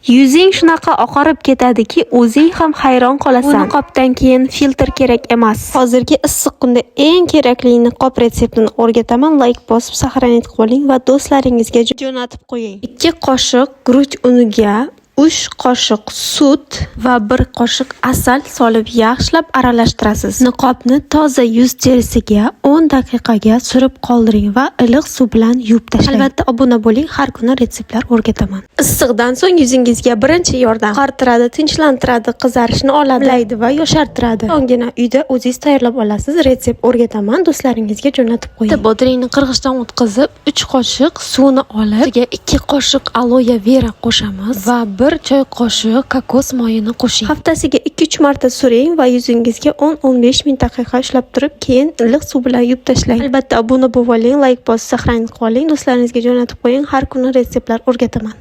Yuzing shunaqa oqarib ketadiki, o'zing ham hayron qolasan. Bu niqobdan keyin filtr kerak emas. Hozirgi issiq kunda eng kerakli niqob retseptini o'rgataman. Like bosib saqlanib qoling va do'stlaringizga jo'natib qo'ying. 2 qoshiq guruch uniga 3 qoshiq sut va 1 qoshiq asal solib yaxshilab aralashtirasiz. Niqobni toza yuz terisiga 10 daqiqaga surib qoldiring va iliq suv bilan yuvib tashlang. Albatta obuna bo'ling, har kuni retseptlar o'rgataman. Issiqdan so'ng yuzingizga birinchi yordam. Qartiradi, tinchlantiradi, qizarishni oladi va yoshartiradi. So'nggina uyda o'zingiz tayyorlab olasiz. Retsept o'rgataman, do'stlaringizga jo'natib qo'ying. Bodringni qirg'ichdan o'tkazib, 3 qoshiq suvni olib, ustiga 2 qoshiq aloe vera qo'shamiz va 1 choy qoshiq kokos moyini qo'shing. Haftasiga 2-3 marta suring va yuzingizga 10-15 daqiqa ushlab turib, keyin iliq suv bilan yuvib tashlang. Albatta obuna bo'ling, like bosib saqlanib qoling, do'stlaringizga jo'natib qo'ying. Har kuni retseptlar o'rgataman.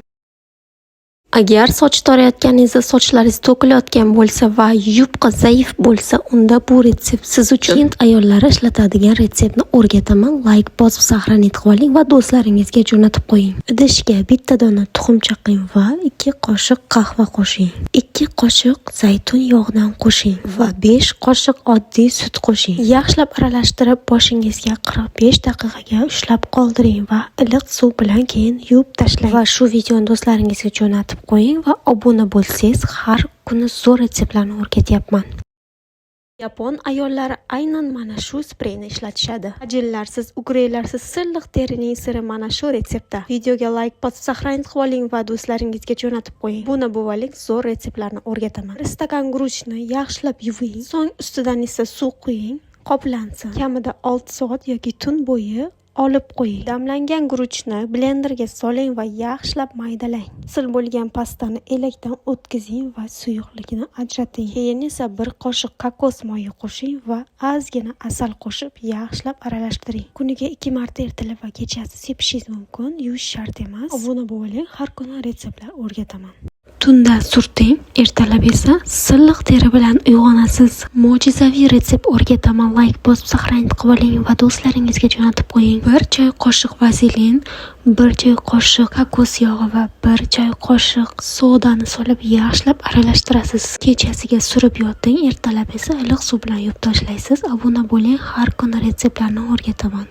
Agar soch torayotganingizda sochlaringiz to'kilayotgan bo'lsa va yupqa zaif bo'lsa, unda bu retsept siz uchun. Hind ayollari ishlatadigan retseptni o'rgataman. Like bosib saqlanib qoling va do'stlaringizga jo'natib qo'ying. Idishga bitta dona tuxum chaqing va 2 qoshiq qahva qo'shing. 2 qoshiq zaytun yog'idan qo'shing va 5 qoshiq oddiy sut qo'shing. Yaxshilab aralashtirib, boshingizga 45 daqiqaga ushlab qoldiring va iliq suv bilan keyin yuvib tashlang. Va shu videoni do'stlaringizga jo'natib qo'ying va obuna bo'lsangiz, har kuni zo'r retseptlarni o'rgatyapman. Yapon ayollari aynan mana shu spreyni ishlatishadi. Ajinlarsiz, ugreylarsiz silliq terining siri mana shu retseptda. Videoga like bosib saqlanib qoling va do'stlaringizga jo'natib qo'ying. Buni bo'valik zo'r retseptlarni o'rgataman. 1 stakan guruchni yaxshilab yuving, so'ng ustidan esa suv quying, qoplansin. Kamida 6 soat yoki tun bo'yi olib qo'ying. Damlangan guruchni blenderga soling va yaxshilab maydalang. Sil bo'lgan pastani elakdan o'tkazing va suyuqligini ajrating. Keyin esa 1 qoshiq kokos moyi qo'shing va ozgina asal qo'shib yaxshilab aralashtiring. Kuniga 2 marta ertalab va kechasi sepishingiz mumkin, yuvish shart emas. Obuna bo'ling, har kuni retseptlar o'rgataman. Tunda surting, ertalab esa silliq teri bilan uyg'onasiz. Mo'jizaviy retsept o'rgataman. Like bosib saqlanib qoling va do'stlaringizga jo'natib qo'ying. 1 choy qoshiq vazelin, 1 choy qoshiq kokos yog'i va 1 choy qoshiq sodani solib yaxshilab aralashtirasiz. Kechasiga surib yoting, ertalab esa iliq suv bilan yuvib tashlaysiz. Obuna bo'ling, har kuni retseptlarni o'rgataman.